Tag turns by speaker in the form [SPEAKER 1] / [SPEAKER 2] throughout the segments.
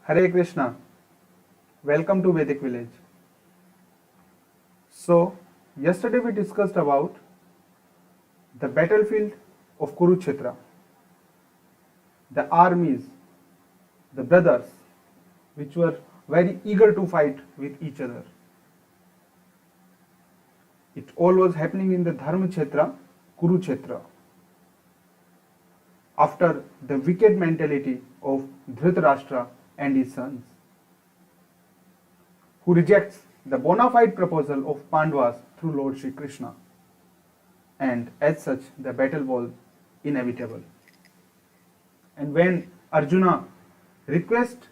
[SPEAKER 1] Hare Krishna. Welcome to Vedic Village. So, yesterday we discussed about the battlefield of Kurukshetra, the armies, the brothers, which were very eager to fight with each other. It all was happening in the Dharmakshetra, Kurukshetra. After the wicked mentality of Dhritarashtra and his sons, who rejects the bona fide proposal of Pandavas through Lord Shri Krishna, and as such the battle was inevitable. And when Arjuna requests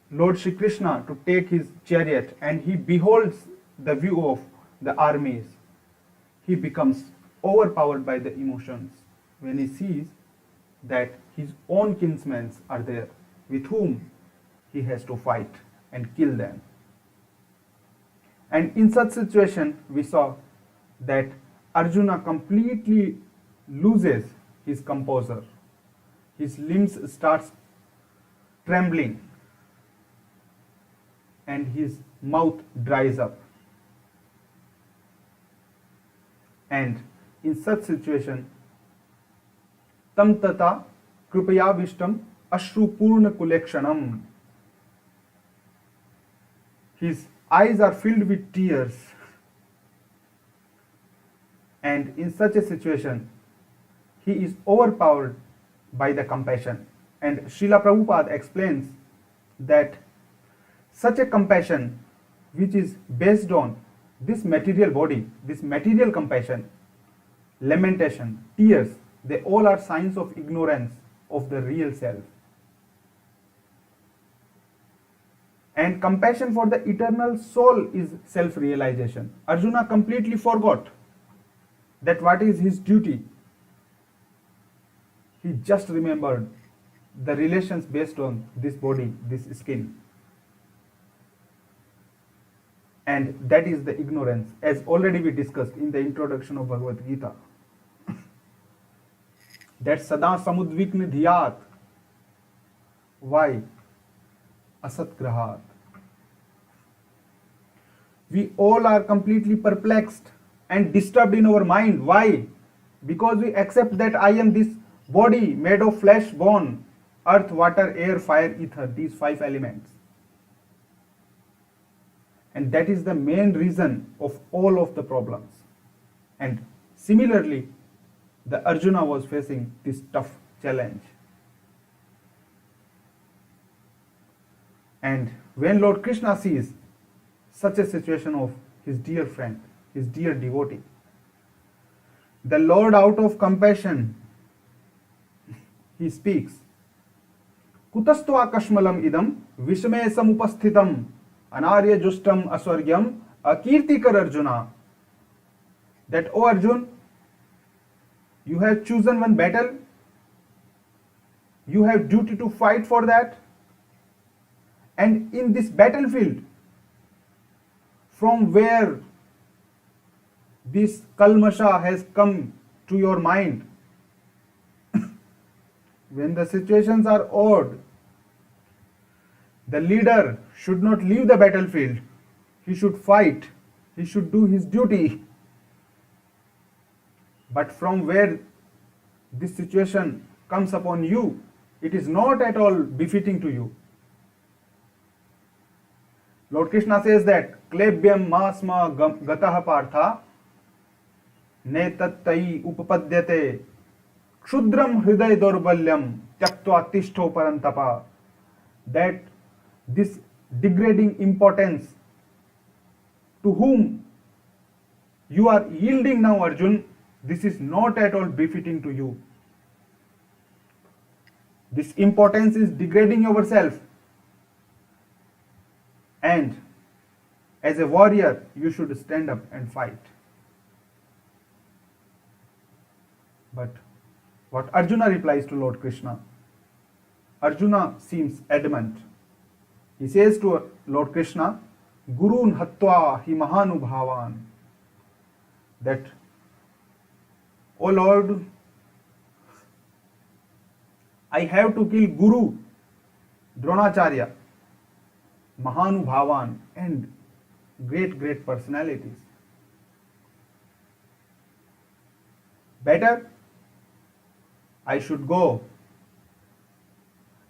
[SPEAKER 1] Lord Shri Krishna to take his chariot and he beholds the view of the armies, he becomes overpowered by the emotions when he sees that his own kinsmen are there with whom he has to fight and kill them. And in such situation, we saw that Arjuna completely loses his composure. His limbs starts trembling and his mouth dries up. And in such situation, tam tata kripaya vishtam ashru purna kulekshanam. His eyes are filled with tears. And in such a situation, he is overpowered by the compassion. And Srila Prabhupada explains that such a compassion, which is based on this material body, this material compassion, lamentation, tears, they all are signs of ignorance of the real self. And compassion for the eternal soul is self-realization. Arjuna completely forgot that what is his duty. He just remembered the relations based on this body, this skin. And that is the ignorance, as already we discussed in the introduction of Bhagavad Gita. That sada samudvikna dhyat. Why? Asat grahat. We all are completely perplexed and disturbed in our mind. Why? Because we accept that I am this body made of flesh, bone, earth, water, air, fire, ether, these 5 elements. And that is the main reason of all of the problems. And similarly, the Arjuna was facing this tough challenge. And when Lord Krishna sees such a situation of his dear friend, his dear devotee, the Lord, out of compassion, he speaks, Kutastva kashmalam idam vishme samupasthitam anarya justam aswargyam akirtikar Arjuna. That, O Arjun, you have chosen one battle, you have duty to fight for that, and in this battlefield, from where this kalmasha has come to your mind, when the situations are odd, the leader should not leave the battlefield. He should fight. He should do his duty. But from where this situation comes upon you, it is not at all befitting to you. Lord Krishna says that Klebhyam masma gatah partha netattai upapadyate kshudram hriday dorbalyam tyaktva tishto parantapa. That this degrading importance to whom you are yielding now, Arjun, this is not at all befitting to you. This importance is degrading yourself. And as a warrior, you should stand up and fight. But what Arjuna replies to Lord Krishna, Arjuna seems adamant. He says to Lord Krishna, Gurun hatva hi mahanubhavan. That, O Lord, I have to kill Guru Dronacharya Mahanubhavan, and great personalities. Better I should go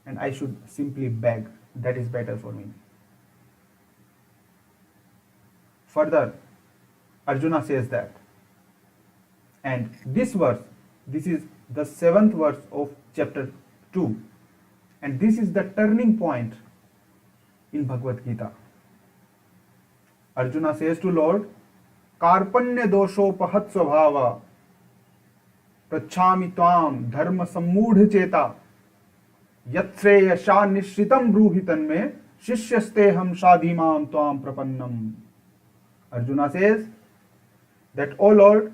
[SPEAKER 1] and I should simply beg. That is better for me. Further, Arjuna says that. And this verse, this is the 7th verse of chapter 2. And this is the turning point in Bhagavad Gita. Arjuna says to Lord, Karpanya doshopahat svabhava prachami tvam dharma sammudha cheta yathreyasha nishritam bruhitan me shishyasteham shadhimam tvam prapannam. Arjuna says that, O Lord,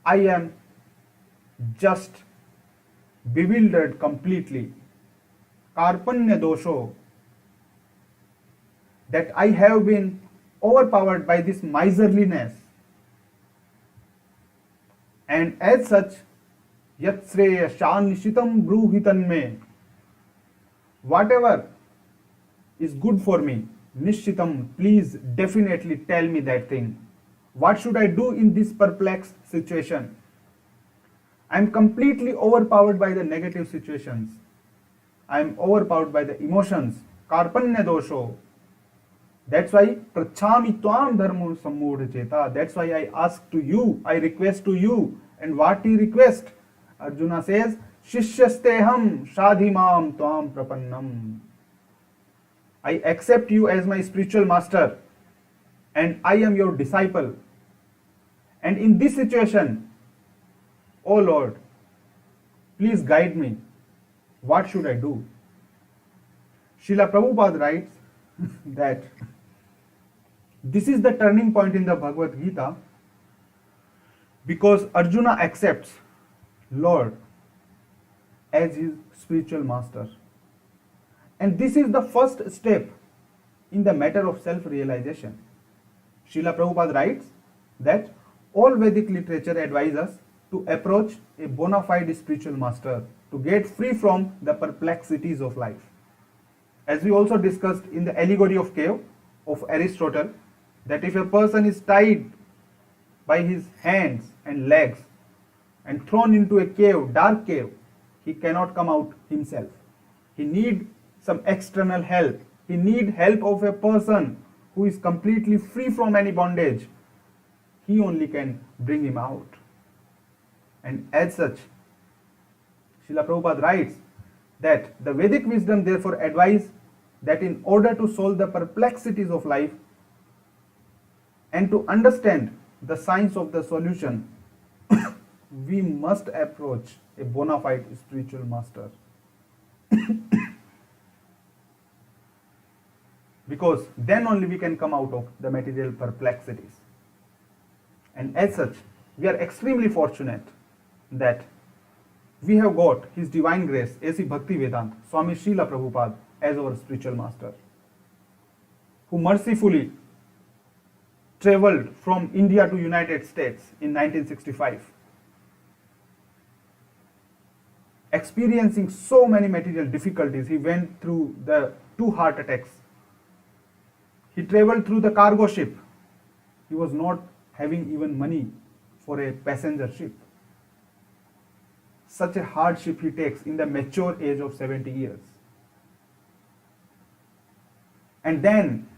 [SPEAKER 1] I am just bewildered completely. Karpanya dosho, that I have been overpowered by this miserliness. And as such, yatsreya shanishitam bruhitan me, whatever is good for me, nishitam, please definitely tell me that thing. What should I do in this perplexed situation? I am completely overpowered by the negative situations. I am overpowered by the emotions. Karpanya dosho. That's why prachami tvam dharma sammudha cheta. That's why I ask to you, I request to you. And what he request? Arjuna says, Shishyasteham shadhimam tvam prapannam. I accept you as my spiritual master and I am your disciple. And in this situation, O Lord, please guide me. What should I do? Srila Prabhupada writes that this is the turning point in the Bhagavad Gita because Arjuna accepts Lord as his spiritual master. And this is the first step in the matter of self-realization. Srila Prabhupada writes that all Vedic literature advises us to approach a bona fide spiritual master to get free from the perplexities of life. As we also discussed in the allegory of cave of Aristotle, that if a person is tied by his hands and legs and thrown into a cave, dark cave, he cannot come out himself. He needs some external help. He needs help of a person who is completely free from any bondage. He only can bring him out. And as such, Srila Prabhupada writes that the Vedic wisdom therefore advises that in order to solve the perplexities of life and to understand the science of the solution, we must approach a bona fide spiritual master. Because then only we can come out of the material perplexities. And as such, we are extremely fortunate that we have got His Divine Grace, A.C. Bhaktivedanta, Swami Srila Prabhupada, as our spiritual master, who mercifully traveled from India to United States in 1965, experiencing so many material difficulties. He went through the 2 heart attacks. He traveled through the cargo ship. He was not having even money for a passenger ship. Such a hardship he takes in the mature age of 70 years. And then,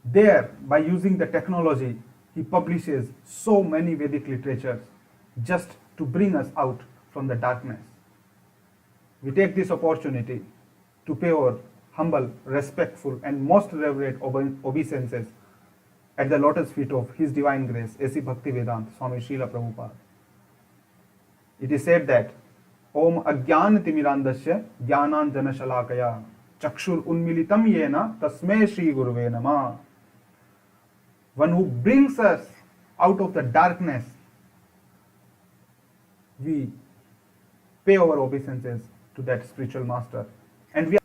[SPEAKER 1] there, by using the technology, he publishes so many Vedic literatures just to bring us out from the darkness. We take this opportunity to pay our humble, respectful, and most reverent obeisances at the lotus feet of His Divine Grace, A.C. Bhaktivedanta, Swami Srila Prabhupada. It is said that Om Ajnana Timirandasya Jnananjana Shalakaya Chakshur Unmilitam Yena Tasmay Shri Guruve Namah. One who brings us out of the darkness, we pay our obeisances to that spiritual master. And we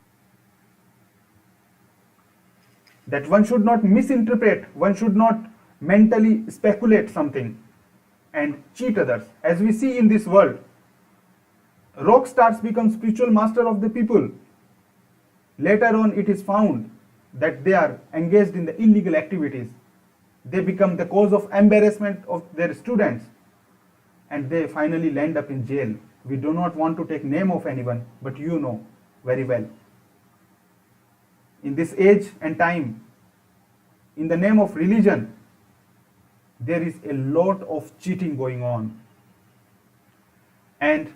[SPEAKER 1] that one should not misinterpret, one should not mentally speculate something and cheat others. As we see in this world, rock stars become spiritual master of the people. later on it is found that they are engaged in the illegal activities. They become the cause of embarrassment of their students, and they finally land up in jail. We do not want to take name of anyone, but you know very well. In this age and time, in the name of religion, there is a lot of cheating going on. And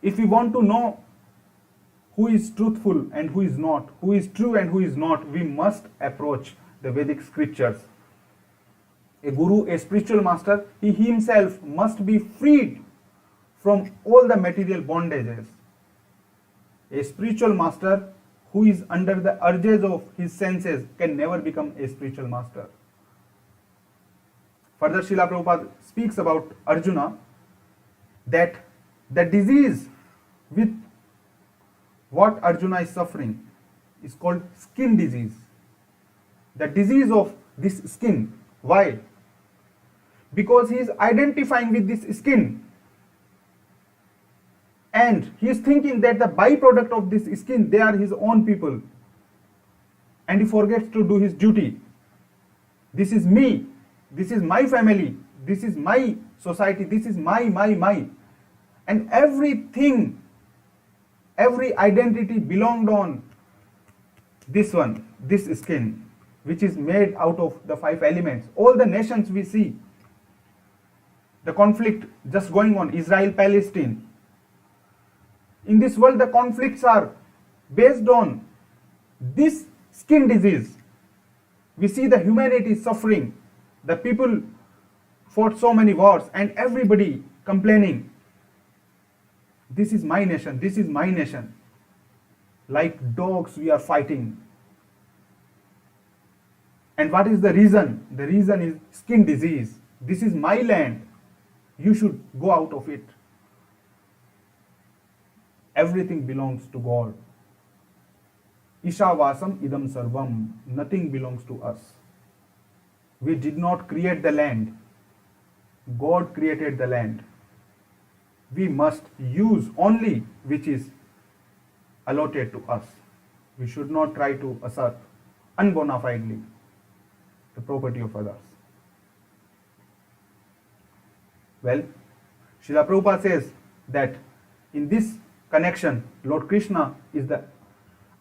[SPEAKER 1] if we want to know who is truthful and who is not, who is true and who is not, we must approach the Vedic scriptures. A guru, a spiritual master, he himself must be freed from all the material bondages. A spiritual master who is under the urges of his senses can never become a spiritual master. Further, Srila Prabhupada speaks about Arjuna, that the disease with what Arjuna is suffering is called skin disease. The disease of this skin. Why? Because he is identifying with this skin, and he is thinking that the byproduct of this skin, they are his own people, and he forgets to do his duty. This is me, this is my family, this is my society, this is my, and everything, every identity belonged on this one, this skin, which is made out of the 5 elements. All the nations we see, the conflict just going on, Israel, Palestine. In this world, the conflicts are based on this skin disease. We see the humanity suffering. The people fought so many wars, and everybody complaining, this is my nation, this is my nation. Like dogs, we are fighting. And what is the reason? The reason is skin disease. This is my land. You should go out of it. Everything belongs to God. Ishavasam idam sarvam. Nothing belongs to us. We did not create the land. God created the land. We must use only which is allotted to us. We should not try to assert unbona fidely the property of others. Well, Srila Prabhupada says that in this connection, Lord Krishna is the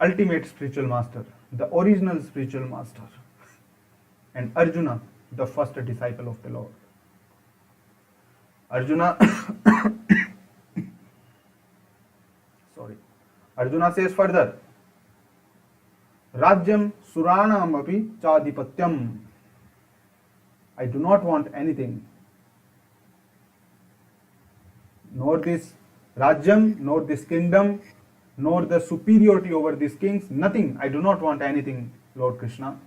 [SPEAKER 1] ultimate spiritual master, the original spiritual master, and Arjuna, the first disciple of the Lord. Arjuna Arjuna says further, Rajyam Suranam api chadipatyam. I do not want anything, nor this Rajyam, nor this kingdom, nor the superiority over these kings, nothing. I do not want anything, Lord Krishna.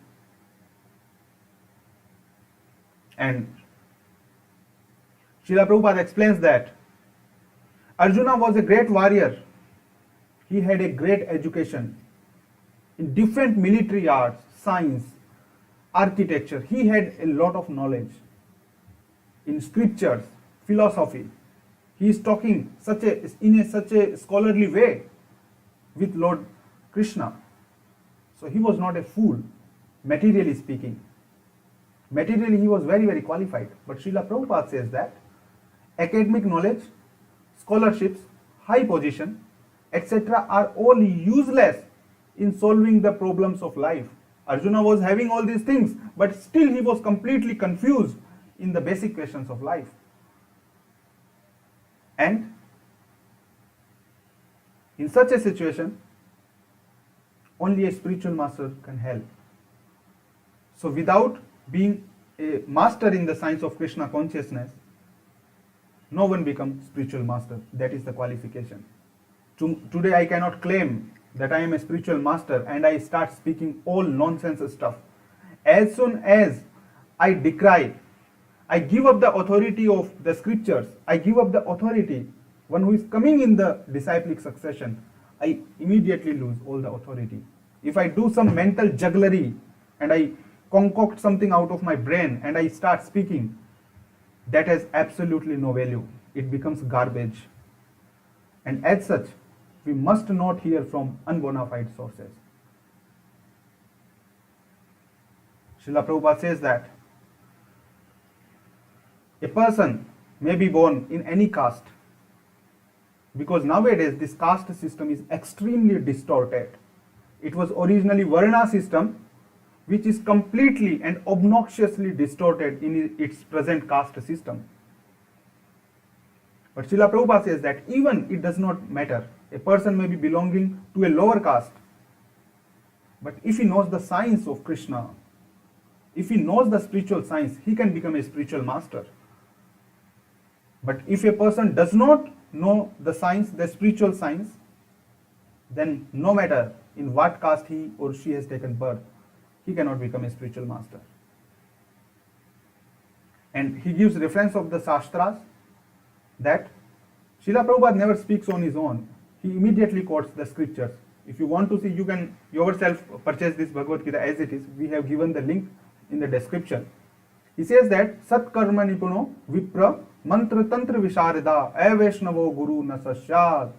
[SPEAKER 1] And Srila Prabhupada explains that Arjuna was a great warrior. He had a great education in different military arts, science, architecture. He had a lot of knowledge in scriptures, philosophy. He is talking in such a scholarly way with Lord Krishna. So he was not a fool, materially speaking. Materially he was very, very qualified. But Srila Prabhupada says that academic knowledge, scholarships, high position, etc. are all useless in solving the problems of life. Arjuna was having all these things, but still he was completely confused in the basic questions of life. And in such a situation, only a spiritual master can help. So without being a master in the science of Krishna consciousness, no one becomes spiritual master. That is the qualification. Today I cannot claim that I am a spiritual master and I start speaking all nonsense stuff. As soon as I decry, I give up the authority of the scriptures, I give up the authority, one who is coming in the disciplic succession, I immediately lose all the authority. If I do some mental jugglery and I concoct something out of my brain and I start speaking, that has absolutely no value. It becomes garbage. And as such, we must not hear from unbona fide sources. Srila Prabhupada says that a person may be born in any caste, because nowadays this caste system is extremely distorted. It was originally Varna system, which is completely and obnoxiously distorted in its present caste system. But Srila Prabhupada says that even it does not matter. A person may be belonging to a lower caste, but if he knows the science of Krishna, if he knows the spiritual science, he can become a spiritual master. But if a person does not know the science, the spiritual science, then no matter in what caste he or she has taken birth, he cannot become a spiritual master. And he gives reference of the Shastras that Srila Prabhupada never speaks on his own. He immediately quotes the scriptures. If you want to see, you can yourself purchase this Bhagavad Gita as it is. We have given the link in the description. He says that Sat Karma Nipuno Vipra Mantra Tantra Visharida A Vaishnavo Guru Nasasyad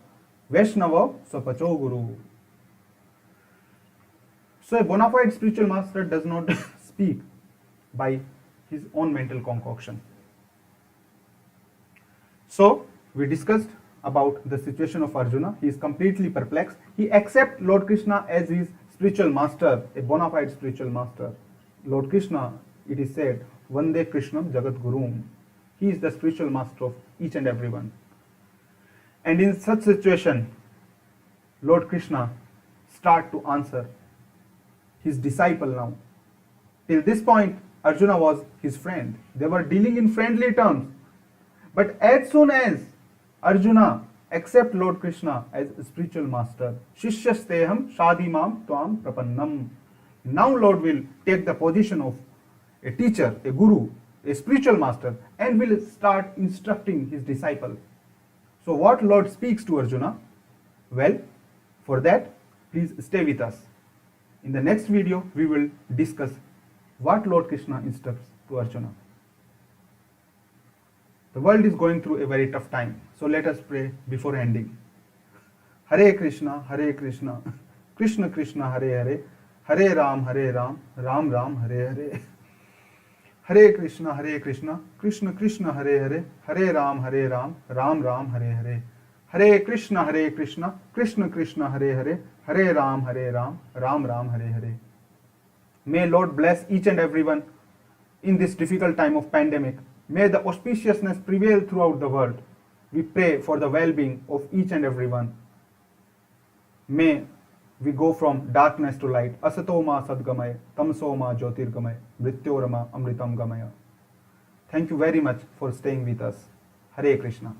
[SPEAKER 1] Vaishnavo Sapacho Guru. So a bona fide spiritual master does not speak by his own mental concoction. So we discussed about the situation of Arjuna. He is completely perplexed. He accepts Lord Krishna as his spiritual master, a bona fide spiritual master. Lord Krishna, it is said, Vande Krishnam Jagat Gurum. He is the spiritual master of each and everyone. And in such situation, Lord Krishna start to answer his disciple now. Till this point, Arjuna was his friend. They were dealing in friendly terms. But as soon as Arjuna accepts Lord Krishna as a spiritual master, Shishyasteham Shadimam Tvam Prapannam. Now Lord will take the position of a teacher, a guru, a spiritual master, and will start instructing his disciple. So what Lord speaks to Arjuna? Well, for that, please stay with us. In the next video, we will discuss what Lord Krishna instructs to Arjuna. The world is going through a very tough time, so let us pray before ending. Hare Krishna, Krishna Krishna, Hare Hare, Hare Ram, Ram Ram, Hare Hare. Hare Krishna, Krishna Krishna, Hare Hare, Hare Ram, Ram Ram, Hare Hare. Hare Krishna, Krishna Krishna, Hare Hare, Hare Ram, Ram Ram, Hare Hare. May Lord bless each and everyone in this difficult time of pandemic. May the auspiciousness prevail throughout the world. We pray for the well-being of each and everyone. May we go from darkness to light. Asato ma sadgamaya, tamso ma jyotirgamaya, mrityorama amritam gamaya. Thank you very much for staying with us. Hare Krishna.